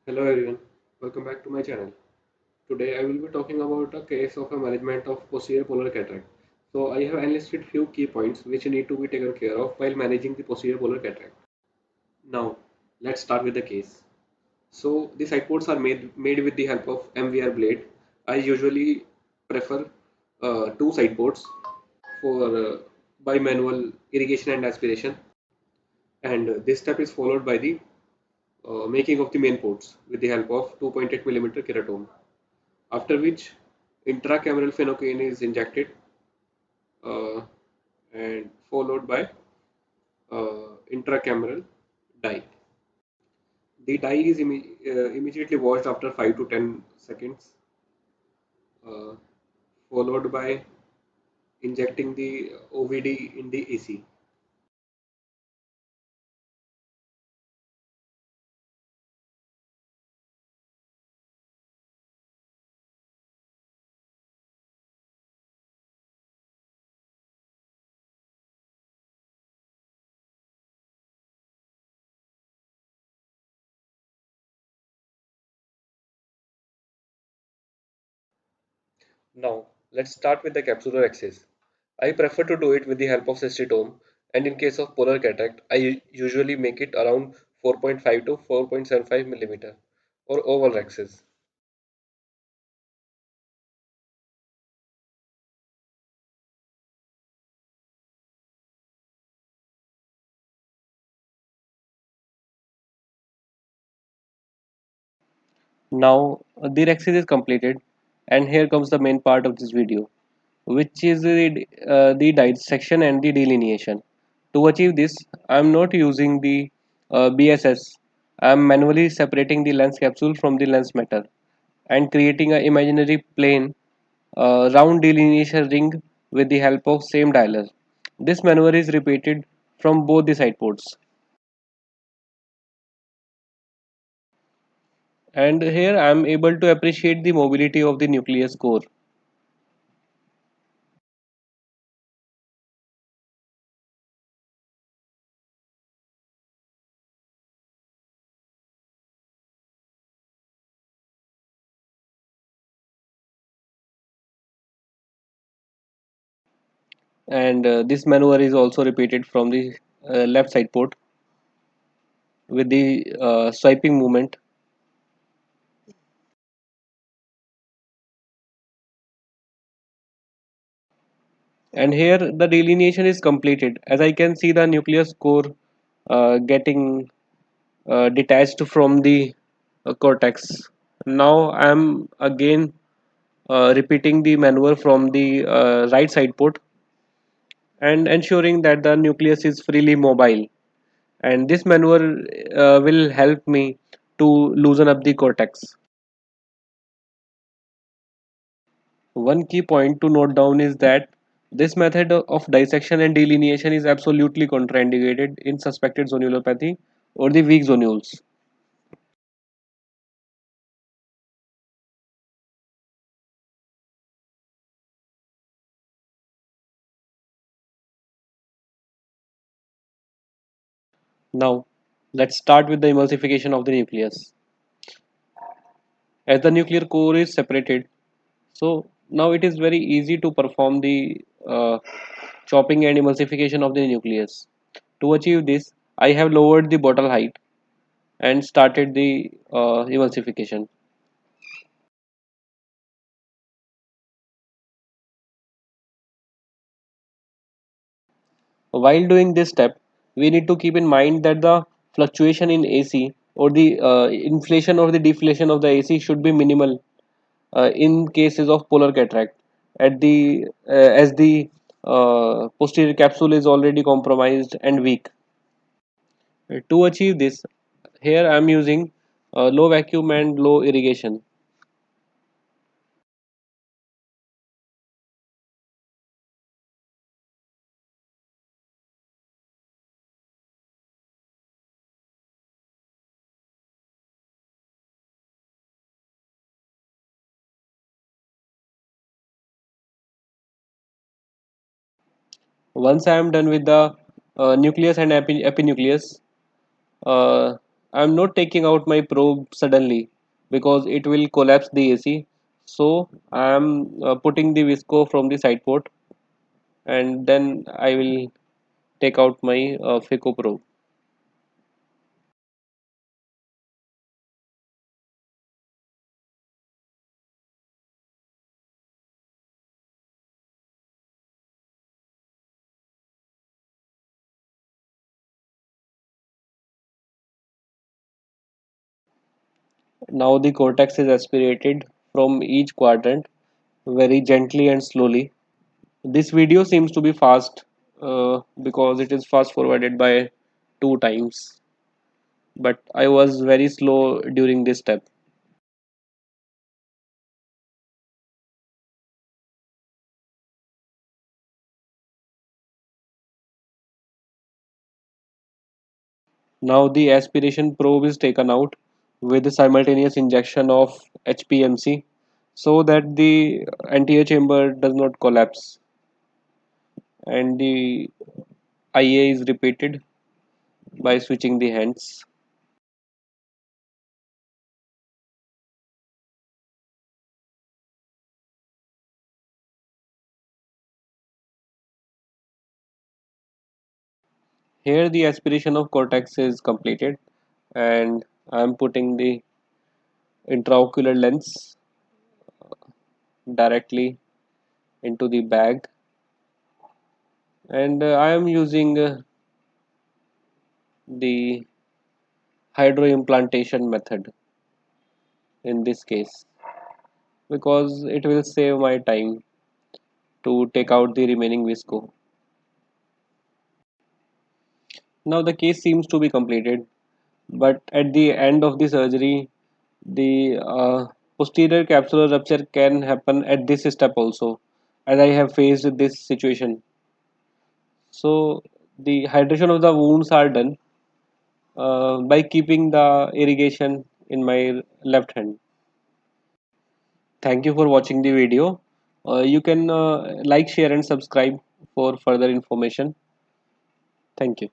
Hello everyone, welcome back to my channel. Today I will be talking about a case of a management of posterior polar cataract. So I have enlisted few key points which need to be taken care of while managing the posterior polar cataract. Now let's start with the case. So the side ports are made with the help of MVR blade. I usually prefer two side ports for bimanual irrigation and aspiration, and this step is followed by the making of the main ports with the help of 2.8 millimeter keratome. After which intracameral phenocane is injected uh, and followed by intracameral dye. The dye is immediately washed after 5 to 10 seconds, uh, followed by injecting the OVD in the AC. Now, let's start with the capsular axis. I prefer to do it with the help of cystitome, and in case of polar cataract, I usually make it around 4.5 to 4.75 millimeter or oval axis. Now the axis is completed, and here comes the main part of this video, which is the dissection and the delineation. To achieve this, I am not using the BSS. I am manually separating the lens capsule from the lens matter and creating an imaginary plane round delineation ring with the help of same dialer. This maneuver is repeated from both the side ports. And here I am able to appreciate the mobility of the nucleus core. And this maneuver is also repeated from the left side port with the swiping movement. And here the delineation is completed, as I can see the nucleus core getting detached from the cortex. Now I am again repeating the maneuver from the right side port and ensuring that the nucleus is freely mobile, and this maneuver will help me to loosen up the cortex. One key point to note down is that this method of dissection and delineation is absolutely contraindicated in suspected zonulopathy or the weak zonules. Now, let's start with the emulsification of the nucleus. As the nuclear core is separated, so now it is very easy to perform the chopping and emulsification of the nucleus. To achieve this, I have lowered the bottle height and started the emulsification. While doing this step, we need to keep in mind that the fluctuation in AC or the inflation or the deflation of the AC should be minimal in cases of polar cataract. At the as the posterior capsule is already compromised and weak. To achieve this, here I am using low vacuum and low irrigation. Once I am done with the nucleus and epinucleus, uh, I'm not taking out my probe suddenly because it will collapse the AC. So I'm putting the visco from the side port, and then I will take out my FICO probe. Now the cortex is aspirated from each quadrant very gently and slowly. This video seems to be fast because it is fast forwarded by 2 times, but I was very slow during this step. Now the aspiration probe is taken out with the simultaneous injection of HPMC so that the anterior chamber does not collapse, and the IA is repeated by switching the hands. Here the aspiration of cortex is completed, and I am putting the intraocular lens directly into the bag, and I am using the hydroimplantation method in this case because it will save my time to take out the remaining visco. Now the case seems to be completed, but at the end of the surgery, the posterior capsular rupture can happen at this step also, as I have faced this situation. So the hydration of the wounds are done by keeping the irrigation in my left hand. Thank you for watching the video. You can like, share, and subscribe for further information. Thank you.